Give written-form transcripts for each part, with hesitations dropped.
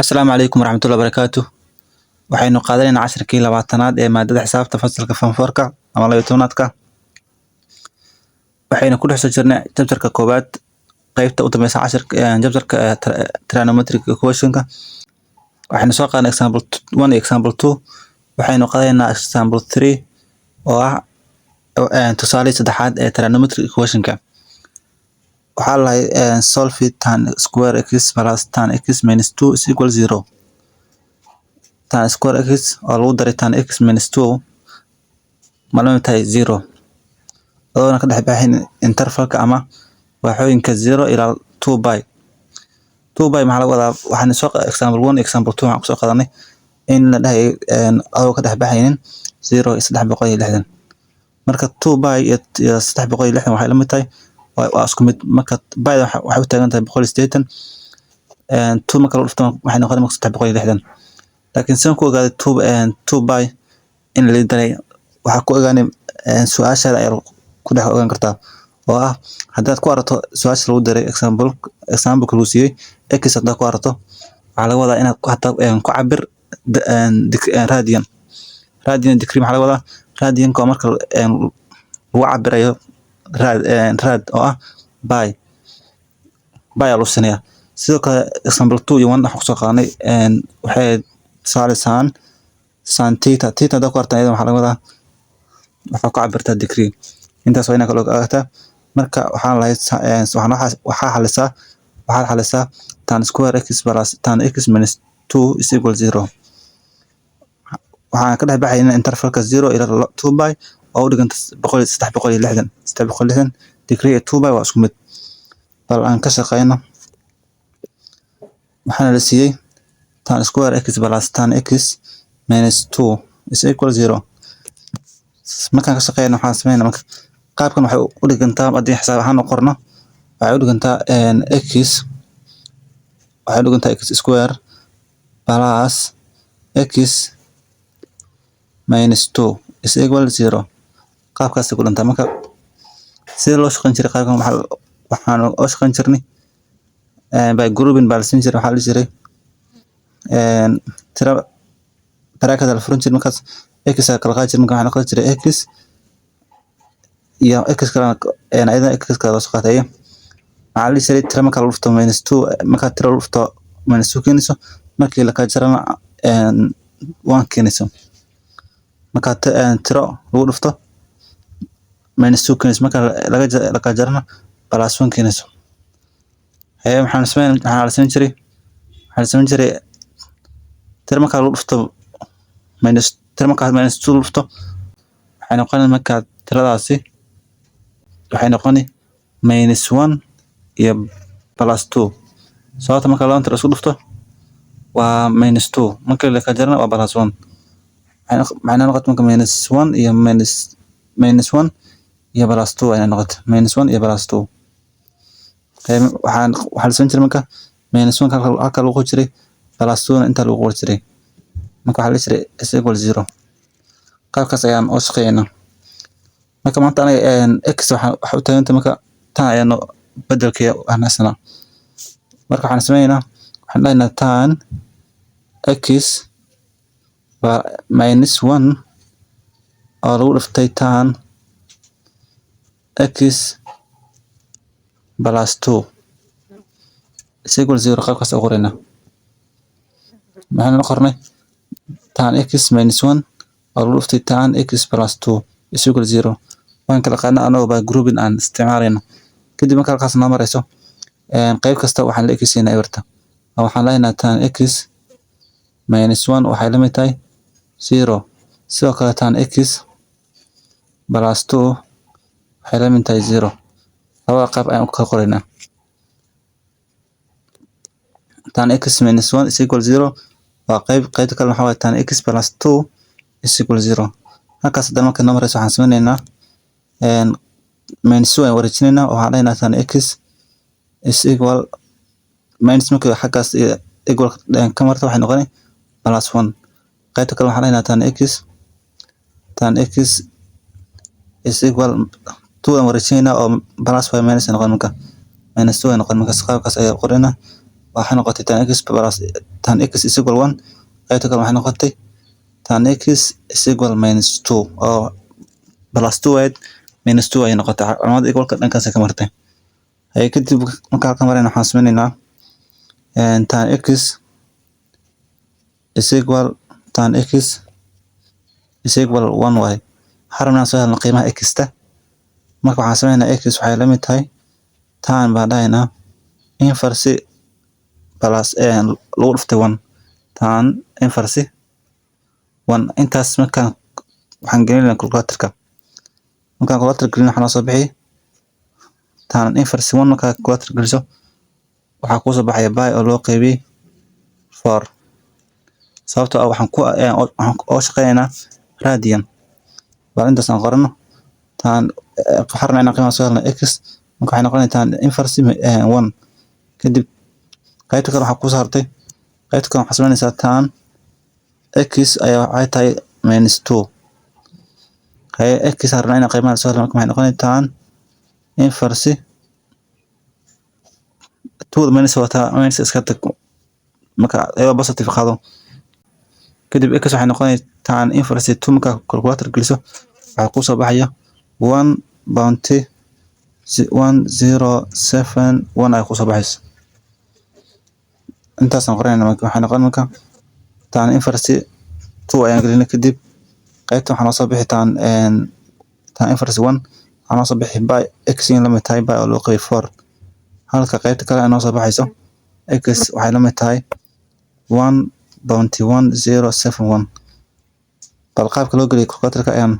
Asalaamu calaykum waraxmatullahi wabarakaatuh. Waxaynu qaadanaynaa casharkii labaatanaad ee maadada xisaabta fasalka Form 4-ka ama 12-aadka. Waxaynu ku dhex soo jirnay chapter-ka koowaad qaybta u dambaysa casharka chapter-ka trigonometric equation-ka. Waxaynu soo qaadanay example 1 iyo example 2. Waxaynu qaadanaynaa example 3 oo ah tusaale saddexaad ee trigonometric equation-ka. Waxaa la solve tan square x plus tan x minus 2 is equal 0. Tan square x oo lagu daray tan x minus 2 malama tahay 0. Oona ka dhex baxin intervalka ama waxooyinka 0 ilaa 2 pi. 2 pi maxaa lagu wadaa? Waxaan soo example 1 example 2 waxaan ku soo qaadanay in la dhahay oo ka dhex baxaynin 0 iyo 360. Marka 2 pi iyo 360 waxay la mid tahay waa isku mid. Marka pi waxay u taagan tahay 180 2 marka la dhufto waxay noqonaysaa 360. laakiin san ku ogaaday 2 pi in la daray waxa ku ogaanay su'aashaada ay ku dhex ogaan kartaa oo ah haddaad ku aragto su'aasha lagu daray example lagu siiyay x haddaad ku aragto waxaa laga wadaa inaad ku cabir radian degree maxaa laga wadaa radianka oo marka lagu cabirayo rad oo ah pi lagu sameeyaa. sidoo kale example 2 iyo 1 waxaan ku soo qaadanay waxay salisan san theta da ku aragtay waxaa laga wadaa waxa ku cabirtaa degree. intaas waa inaad kala ogaataa. marka waxaan lahayd waxaad xalisaa tan square x plus tan x minus 2 is equal 0. waxaan ka dhex baxaynaa intervalka 0 ilaa 2 pi oo u dhiganta 360 degree 2 pi waa isku mid. bal aan ka shaqeyno. waxaana la siiyay tan square x plus tan x minus 2 is equal 0. markaan ka shaqeyno waxaan sameynaa marka qaabkan waxay u dhigantaa haddii xisaab ahaan u qorno waxay u dhigantaa x square plus x minus 2 is equal 0. qaabkaas ku dhantaa. marka sida loo shaqeyn jiray qaabkan waxaan oo shaqeyn jirnay by grouping baa la siin jiray. waxaa la jiray tira bracket la furan jiray markaas x kala qaadi jiray. marka waxaan noqon jiray x iyo x kala ayada x kala soo qaatay maxaa la jiray tira marka la dhufto minus 2 marka tira la dhufto minus 2 keenayso markii la ka jarana 1 keenayso. marka tiro lagu dhufto minus 2 keenayso marka la ka jarana plus 1 keenayso. waxaan sameyn jiray tira marka la dhufto tira marka minus 2 dhufto waxay noqonaysaa marka tiradaasi waxay noqonaysaa minus 1 iyo plus 2. sababta marka laba tiro isku dhufto waa minus 2 marka la ka jarana waa plus 1. waxay noqotay marka minus 1 iyo minus 1 iyo plus 2 ay noqotay minus 1 iyo plus 2. waxaa la soo jiray marka minus 1 halka lagu jiray plus 2 inta lagu qori jiray. marka waxaa la jiray is equal 0. qaabkaas ayaan oo shaqeynaa. marka maanta aniga x waxa u taagan marka tan ayaan bedelkeeda wanaagsanaa. marka waxaan sameeynaa waxaan dhahaynaa tan x minus 1 oo lagu dhiftay tan x plus 2 is equal 0. qaabkaas u qoraynaa. maxaan qornay tan x minus 1 oo lagu dhiftay tan x plus 2 is equal 0. waan kala qaadnaa anagoo by grouping aan isticmaalayno. kadib marka halkaas noo marayso qayb kasta waxaan la ekaysiinaa eberta. waxaan leeyahay tan x minus 1 waxay la mid tahay 0. sidoo kale tan x plus 2 waxay la mid tahay 0. labada qaab ayaan u kala qoraynaa. tan x minus 1 is equal 0 waa qaybta kale waxaa waaye tan x plus 2 is equal 0. halkaas haddana marka noo marayso waxaan sameynaynaa minus 2 ayaan wareejinaynaa. waxaan leeyahay tan x is equal minus marka xaggaas equal ka marto waxay noqonay plus 1. qaybta kale waxaan leeyahay tan x is equal 2 aan wareejinaynaa oo plus y minus noqon marka minus 2 ay noqon. marka qaabkaas ayaa qoraynaa. waxay noqotay tan x plus tan x is equal 1 qaybta kale waxay noqotay tan x is equal minus 2 oo plus 2 ayd minus 2 ay noqotay calaamada equalka dhankaas ka martay ay kadib marka halkan marayna waxaan sameeynaa tan x is equal tan x is equal 1 y harna soo helno qiimaha x ta marka waxaan sameeynaa x waxay la mid tahay tan baa dhahaynaa inverse plus lagu dhuftay 1 tan inverse 1 intaas markaan waxaan gelinaynaa calculator-ka markaan calculator gelino waxaan soo bixi tan inverse 1 markaan calculator geliso waxaa ku soo baxaya pi oo loo qaybiyay 4 sababtoo ah waxaan ku shaqeynaynaa radian bal intaas aan qorano tan xarnayna qiimaha soo helno x marka waxay noqonaysaa tan inverse 1 kadib qaybta kale waxaa ku soo hartay qaybta kale waxaa sameynaysaa tan x ayaa waxay tahay minus 2 hay x harnayna qiimaha soo helno marka waxay noqonaysaa tan inverse 2 minus wata minus iska tag marka ayuu positive qaado kadib x waxay noqonaysaa tan inverse 2 marka calculator geliso waxaa ku soo baxaya 1.1071 ay ku soo baxayso intaas aan qorayna marka waxay noqon marka tan inverse 2 ayaan gelinay kadib qaybta waxaan soo bixi tan inverse 1 waxaan soo bixi by x in la mid tahay by oo loo qaybiyay 4 halka qaybta kale ay soo baxayso x waxay la mid tahay 1.1071 bal qaabka loo geliyo calculator-ka ayaan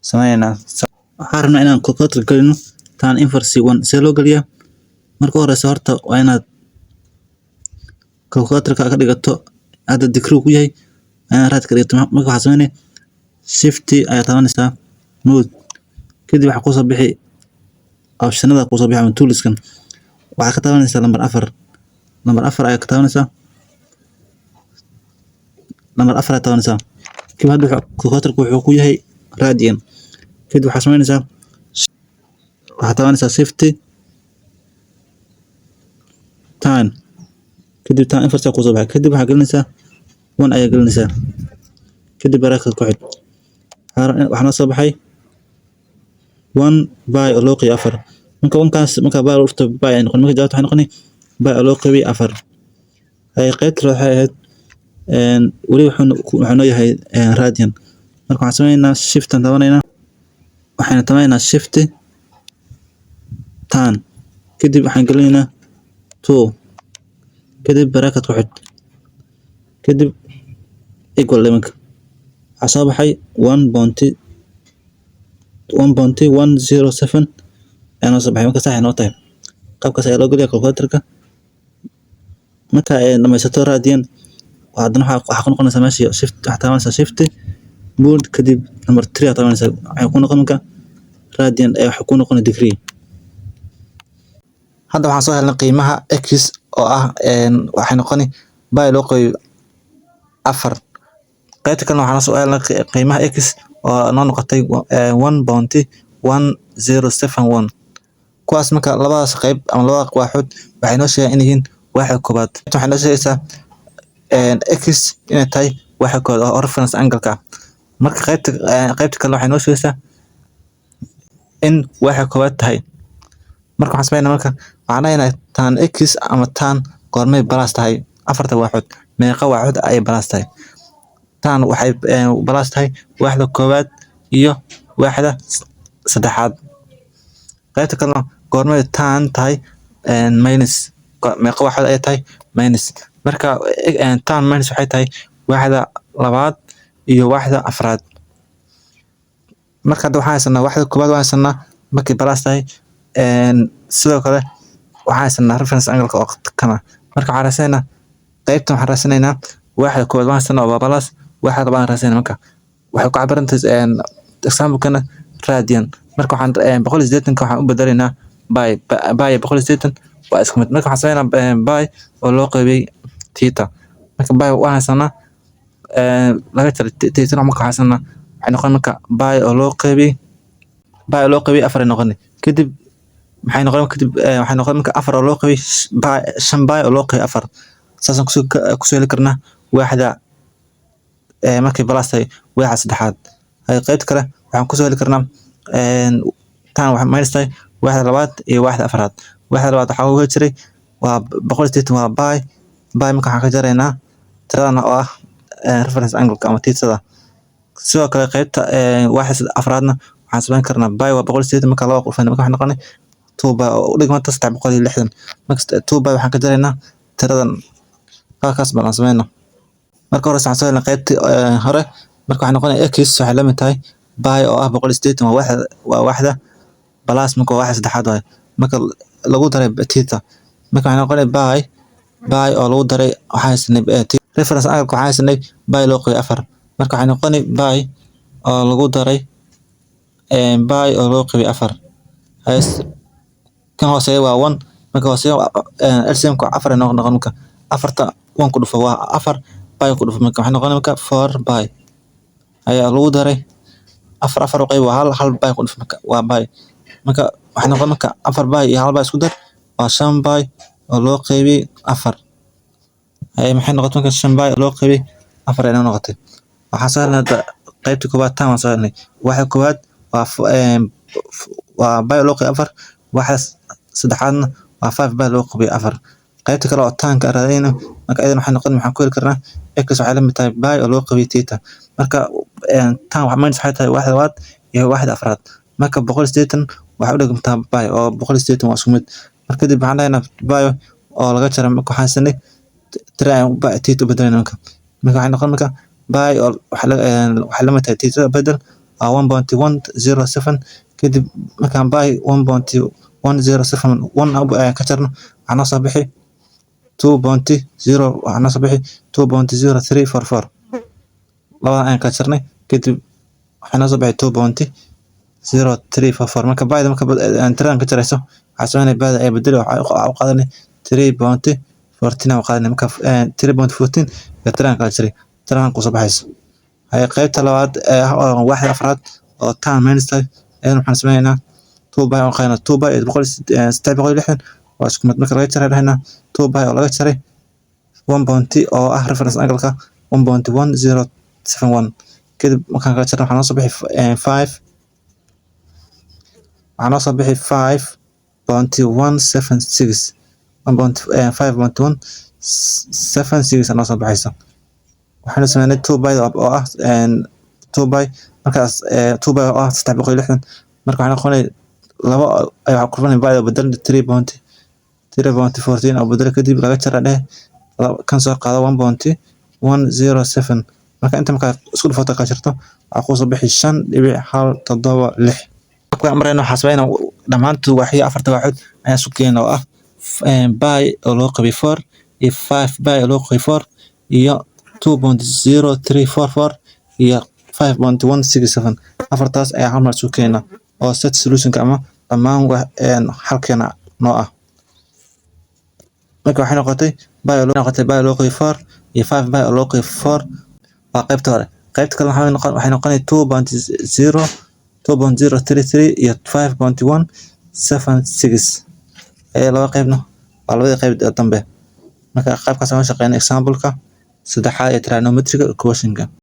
sameeynaa waxaan rabnaa inaan calculator gelino tan inverse 1 see loo geliyaa marka horeysa horta waa inaad calculator-ka ka dhigato hadda degree ku yahay ayaan raad ka dhigto marka waxaa sameynay shift ayaa taabanaysaa mode kadib waxaa ku soo bixi optionada ku soo bixi ama toolskan waxaa ka taabanaysaa number 4 ayaa ka taabanaysaa number 4 ayaa taabanaysaa kadib hadda calculator-ku wuxuu ku yahay radian kadib waxaa sameynaysaa waxaa taabanaysaa shift tan kadib tan inverse ku soo baxay kadib waxaa gelinaysaa 1 ayaa gelinaysaa kadib bracket ku xidh waxaana soo baxay 1 by oo loo qaybiyay 4 marka wankaas marka by loo dhufto by ay noqon marka jawaabta waxay noqonay by oo loo qaybiyay 4 ay qaybta waxay ahayd wali wuxuu noo yahay radian marka waxaan sameeynaa shift aan taabanayna waxaan taabanayna shift tan kadib waxaan gelinaynaa 2 kadib bracket ku xidh kadib equal lemanka waxaa soo baxay 1.107 ayaa noo soo baxay marka sax ay noo tahay qaabkaas ayaa loo geliyaa calculator-ka marka ay dhamaysato radian haddana waxaa ku noqonaysaa meesha shift waxaa taabanaysaa shift mode kadib number 3 ayaa taabanaysaa waxay ku noqon marka radian ee waxay ku noqon degree hadda waxaan soo helnay qiimaha x oo ah waxay noqoni by loo qaybiyay 4 qaybta kale waxaan soo helnay qiimaha x oo noo noqotay 1.1071 kuwaas marka labadaas qayb ama labada waaxood waxay noo sheegaan in yihiin waaxda koobaad waxay noo sheegaysaa x inay tahay waaxda koobaad oo reference angle-ka marka qaybta kale waxay noo sheegaysaa in waaxda koobaad tahay marka waxaan sameeynaa marka waxaan leeyahay tan x ama tan goormay balas tahay afarta waaxood meeqa waaxood ay balas tahay tan waxay balas tahay waaxda koobaad iyo waaxda saddexaad qaybta kale goormay tan tahay minus meeqa waaxood ay tahay minus marka tan minus waxay tahay waaxda labaad iyo waaxda afraad marka hadda waxaan haysanaa waaxda koobaad waxaan haysanaa markay balas tahay sidoo kale waxaan haysanaa reference angle-ka oo kana marka waxaan raadinaynaa qaybtan waxaan raadinaynaa waaxda koobaad waxaan haysanaa waa balas waaxda labaad aan raadinaynaa marka waxay ku cabiran tahay example-kana radian marka waxaan 180 waxaan u bedelaynaa by 180 waa isku mid marka waxaan sameeynaa by oo loo qaybiyay theta marka by waxaan haysanaa laga jaray theta marka waxaan haysanaa waxay noqon marka by oo loo qaybiyay 4 noqon kadib maxay noqon kadib waxay noqon marka afar oo loo qaybay shan bay oo loo qaybay afar saasan kusoo heli karnaa waaxda markay balaas tahay waaxda saddexaad qaybta kale waxaan kusoo heli karnaa tan waxay minus tahay waaxda labaad iyo waaxda afraad waaxda labaad waxaa ugu jiray waa 180 waa bay marka waxaan ka jaraynaa tiradana oo ah reference angle ama tiitada sidoo kale qaybta waaxda afraadna waxaan samayn karnaa bay waa 180 marka laba qofna marka waxaan noqonay 2 bay oo u dhigmata 360 marka 2 bay waxaan ka jaraynaa tiradan halkaas baan samaynaa marka hore waxaan soo helnay qaybtii hore marka waxaan noqonay x waxay la mid tahay bay oo ah 180 waa waaxda plus marka waaxda saddexaad waay marka lagu daray theta marka waxaan noqonay bay oo lagu daray waxaan haysanay reference angle waxaan haysanay bay loo qaybay 4 marka waxaan noqonay bay oo lagu daray bay oo loo qaybay 4 hays kan hooseeya waa 1 marka hooseeya LCM ku 4 noqon marka afarta 1 ku dhufo waa 4 bay ku dhufo marka waxaan noqonay marka 4 bay ayaa lagu daray 4 u qayb waa hal bay ku dhufo marka waa bay marka waxaan noqon marka 4 bay iyo hal bay isku dar waa 5 bay oo loo qaybay 4 maxay noqotay marka 5 bay oo loo qaybay 4 ay noqotay waxaan soo helnay qaybta koowaad tan waan soo helnay waxa koowaad waa bay loo qaybay 4 waxa saddexaadna waa 5 bay loo qaybay 4 qaybta kale oo tan ka raadayna marka idan waxaan noqon maxaan ku heli karnaa x waxay la mid tahay bay oo loo qaybay theta marka tan waxa minus waxay tahay waaxda labaad iyo waaxda afraad marka 180 waxa u dhigmataa bay oo 180 waa isku mid marka dib waxaan leenahay bay oo laga jaray marka waxaan sanay tray bay theta bedelayna marka waxaan noqon marka bay oo waxa la mid tahay theta bedel 1.107 kadib markaan bay 1.107 ka jarno waxaan soo bixi 2.0 waxaan soo bixi 2.0344 labada aan ka jarnay kadib waxaan soo bixi 2.0344 marka bayda marka tiran ka jarayso waxaan soo helnay bayda ay bedel waxa u qaadanay 3.14 qaadanay marka 3.14 ka tiran ka jaray tiran ku soo baxayso hay qaybta labaad waaxda afraad oo tan minus tahay ayaan waxaan sameeynaa 2 bay oo qayna 2 bay 360 waa isku mid marka laga jaray dhahna 2 bay oo laga jaray 1 oo ah reference angle-ka 1.1071 kadib markaan ka jaray waxaan soo bixi 5 waxaan soo bixi 5.176 5.176 aan soo baxayso waxaan sameeynay 2 bay oo ah 2 bay markaas 2 bay oo ah 360 marka waxaan noqonay laba ay wax ku fanay bay bedel 3.14 oo bedel kadib laga jaray kan soo qaado 1.107 marka inta marka isku dhufata ka jirto waxa ku soo bixi 5.176 marka marayna xasbayna dhamaantu waxay afarta waaxood ayaa isku keenay oo ah bay oo loo qaybay 4 iyo 5 bay oo loo qaybay 4 iyo 2.0344 iyo 5.167 afartaas ayaa hal mar isku keenay oo set solution-ka ama dhammaan halkeena noo ah marka waxay noqotay bay loo qaybay 4 iyo 5 bay oo loo qaybay 4 waa qaybta hore qaybta kale waxay noqonay 2.033 iyo 5.176 laba qaybna waa labada qayb dambe marka qaybkaas aan shaqeynay example-ka saddexaad ee trigonometric equation-ka